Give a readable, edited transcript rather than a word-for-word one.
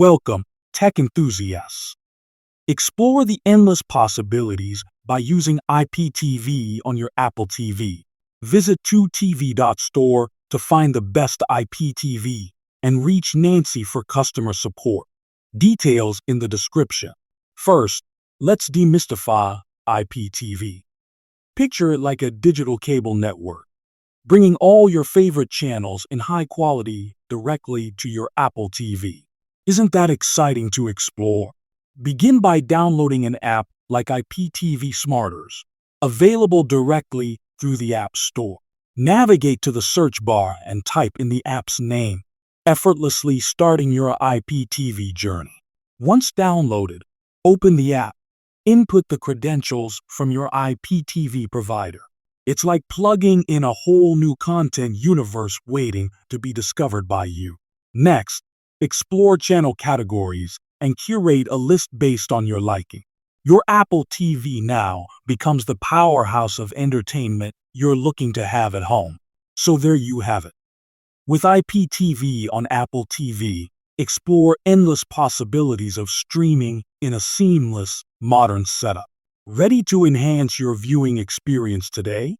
Welcome, tech enthusiasts. Explore the endless possibilities by using IPTV on your Apple TV. Visit 2tv.store to find the best IPTV and reach Nancy for customer support. Details in the description. First, let's demystify IPTV. Picture it like a digital cable network, bringing all your favorite channels in high quality directly to your Apple TV. Isn't that exciting to explore? Begin by downloading an app like IPTV Smarters, available directly through the App Store. Navigate to the search bar and type in the app's name, effortlessly starting your IPTV journey. Once downloaded, open the app. Input the credentials from your IPTV provider. It's like plugging in a whole new content universe waiting to be discovered by you. Next, explore channel categories and curate a list based on your liking. Your Apple TV now becomes the powerhouse of entertainment you're looking to have at home. So there you have it. With IPTV on Apple TV, explore endless possibilities of streaming in a seamless, modern setup. Ready to enhance your viewing experience today?